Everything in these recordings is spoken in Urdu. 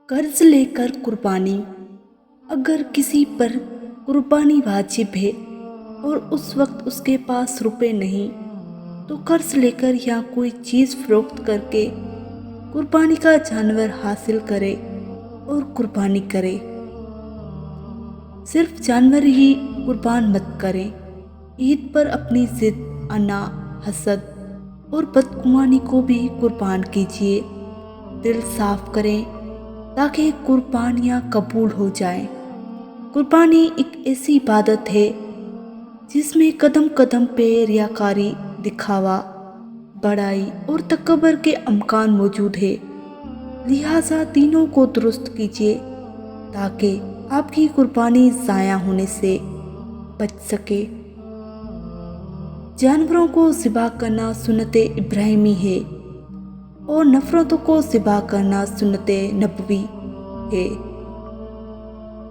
قرض لے کر قربانی۔ اگر کسی پر قربانی واجب ہے اور اس وقت اس کے پاس روپے نہیں تو قرض لے کر یا کوئی چیز فروخت کر کے قربانی کا جانور حاصل کرے اور قربانی کرے۔ صرف جانور ہی قربان مت کریں، عید پر اپنی ضد، انا، حسد اور بدگمانی کو بھی قربان کیجیے۔ دل صاف کریں تاکہ قربانیاں قبول ہو جائیں۔ قربانی ایک ایسی عبادت ہے جس میں قدم قدم پہ ریاکاری، دکھاوا، بڑائی اور تکبر کے امکان موجود ہے، لہٰذا تینوں کو درست کیجیے تاکہ آپ کی قربانی ضائع ہونے سے بچ سکے۔ جانوروں کو ذبح کرنا سنت ابراہیمی ہے اور نفرتوں کو ذبح کرنا سنت نبوی ہے۔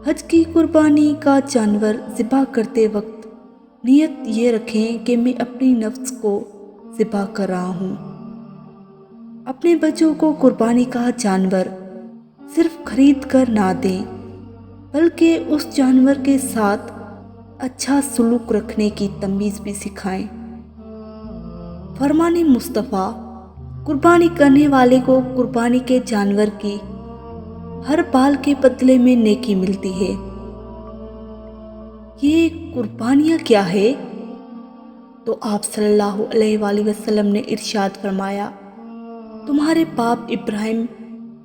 حج کی قربانی کا جانور ذبح کرتے وقت نیت یہ رکھیں کہ میں اپنی نفس کو ذبح کر رہا ہوں۔ اپنے بچوں کو قربانی کا جانور صرف خرید کر نہ دیں بلکہ اس جانور کے ساتھ اچھا سلوک رکھنے کی تمیز بھی سکھائیں۔ فرمان مصطفیٰ: قربانی کرنے والے کو قربانی کے جانور کی ہر بال کے بدلے میں نیکی ملتی ہے۔ یہ قربانیاں کیا ہے؟ تو آپ صلی اللہ علیہ وآلہ وسلم نے ارشاد فرمایا، تمہارے باپ ابراہیم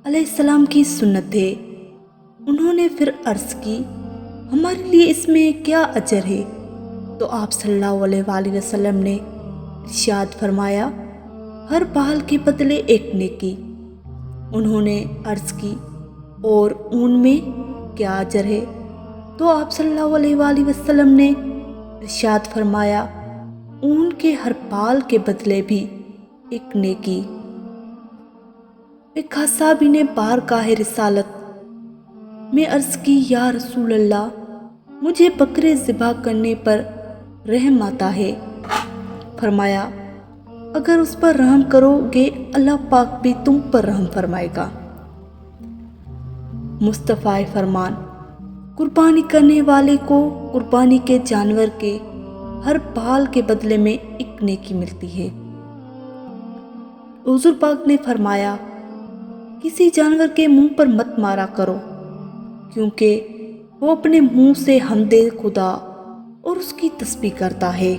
علیہ السلام کی سنت ہے۔ انہوں نے پھر عرض کی، ہمارے لیے اس میں کیا اجر ہے؟ تو آپ صلی اللہ علیہ وآلہ وسلم نے ارشاد فرمایا، ہر بال کے بدلے ایک نیکی۔ انہوں نے عرض کی، اور اون میں کیا اجر ہے؟ تو آپ صلی اللہ علیہ وآلہ وسلم نے ارشاد فرمایا، اون کے ہر بال کے بدلے بھی ایک نیکی۔ ایک صحابی نے بارگاہ رسالت میں عرض کی، یا رسول اللہ، مجھے بکرے ذبح کرنے پر رحم آتا ہے۔ فرمایا، اگر اس پر رحم کرو گے اللہ پاک بھی تم پر رحم فرمائے گا۔ مصطفیٰ فرمان: قربانی کرنے والے کو قربانی کے جانور کے ہر بال کے بدلے میں ایک نیکی ملتی ہے۔ حضور پاک نے فرمایا، کسی جانور کے منہ پر مت مارا کرو کیونکہ وہ اپنے منہ سے حمد خدا اور اس کی تسبیح کرتا ہے۔